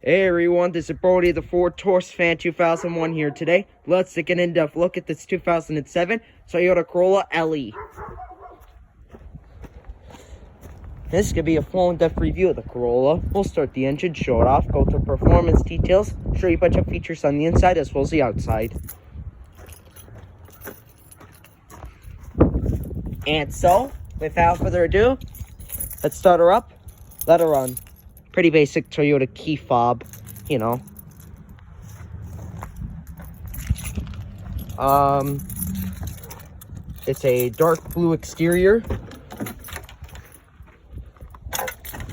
Hey everyone, this is Brody, the Ford Taurus fan 2001 here today. Let's take an in-depth look at this 2007 Toyota Corolla LE. This is going to be a full in-depth review of the Corolla. We'll start the engine, show it off, go through performance details, show you a bunch of features on the inside as well as the outside. And so, without further ado, let's start her up, let her run. Pretty basic Toyota key fob, you know. It's a dark blue exterior.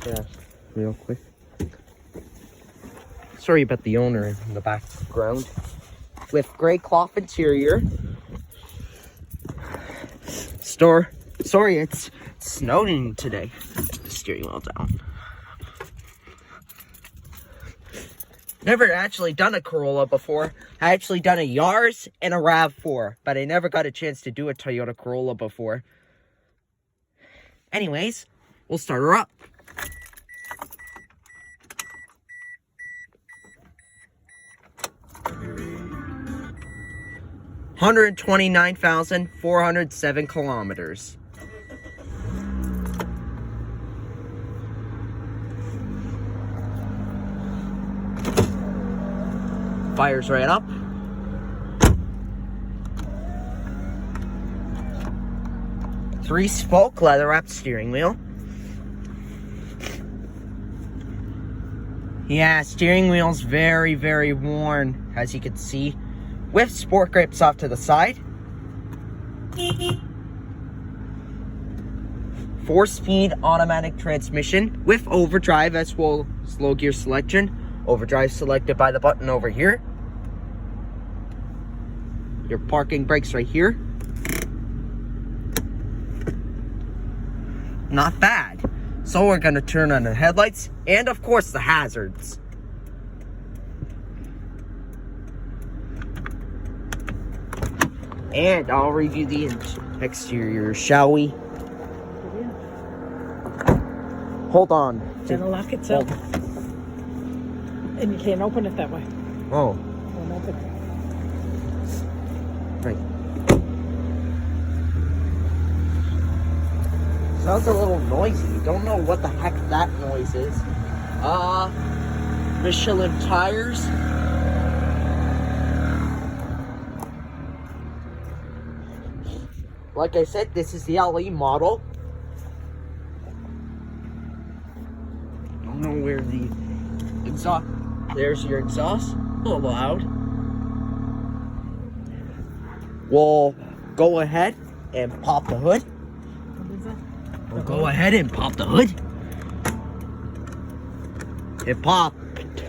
Yeah, real quick. Sorry about the owner in the background. With gray cloth interior. Sorry, it's snowing today. Put the steering wheel down. Never actually done a Corolla before. I actually done a Yaris and a RAV4, but I never got a chance to do a Toyota Corolla before. Anyways, we'll start her up. $129,407 kilometers. Fires right up. Three-spoke leather-wrapped steering wheel. Yeah, steering wheel's very, very worn, as you can see. With sport grips off to the side. 4-speed automatic transmission with overdrive as well as low gear selection. Overdrive selected by the button over here. Your parking brakes right here. Not bad. So we're going to turn on the headlights and of course the hazards. And I'll review the exterior, shall we? Hold on. It'll lock itself. And you can't open it that way. Oh. Won't open it. Right. Sounds a little noisy. Don't know what the heck that noise is. Michelin tires. Like I said, this is the LE model. Don't know where the exhaust. There's your exhaust. A little loud. We'll go ahead and pop the hood. What is that? We'll go ahead and pop the hood. It popped. Do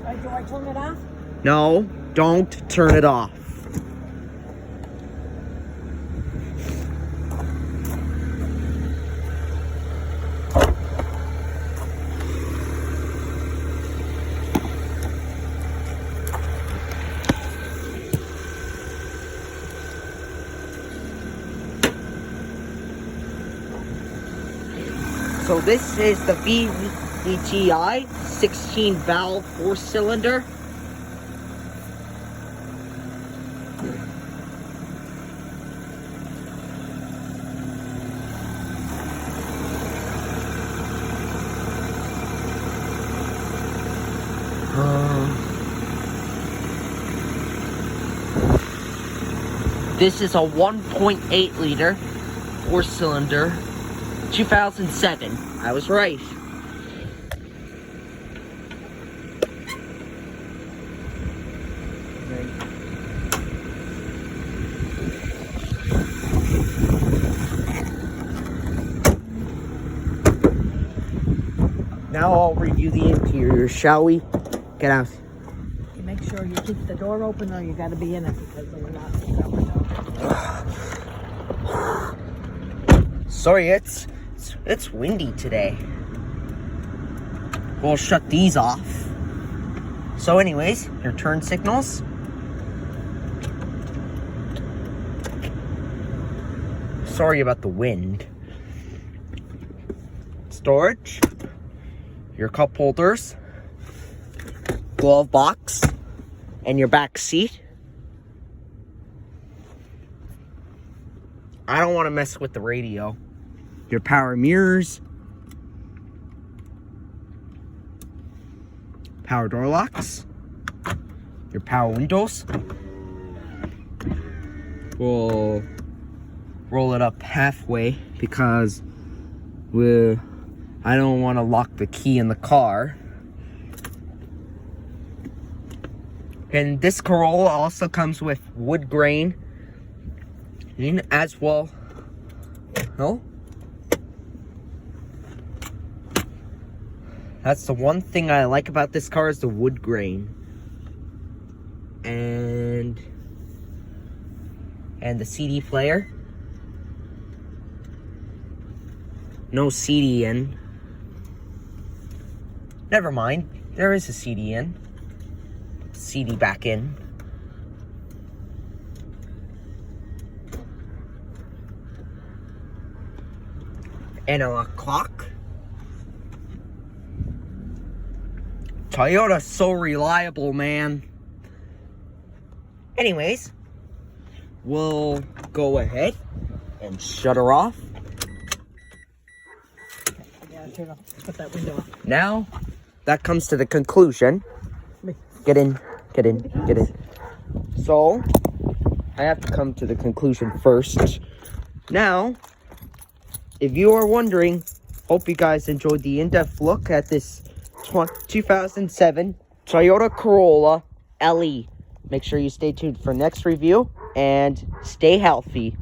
I turn it off? No, don't turn it off. So this is the VVTi 16-valve 4-cylinder. This is a 1.8 liter 4-cylinder. 2007. I was right. Now I'll review the interior, shall we? Get out. You make sure you keep the door open or you got to be in it because they're not. Sorry, it's windy today. We'll shut these off. So anyways, your turn signals. Sorry about the wind. Storage. Your cup holders. glove box and your back seat. I don't want to mess with the radio. Your power mirrors. Power door locks. Your power windows. We'll roll it up halfway because I don't want to lock the key in the car. And this Corolla also comes with wood grain as well. No? That's the one thing I like about this car is the wood grain. And the CD player. No CD in. Never mind. There is a CD in. Put the CD back in. Analog clock. Toyota's so reliable, man. Anyways, we'll go ahead and shut her off. Yeah, put that window off. Now, that comes to the conclusion. Get in. So, I have to come to the conclusion first. Now, if you are wondering, hope you guys enjoyed the in-depth look at this 2007 Toyota Corolla LE. Make sure you stay tuned for next review and stay healthy.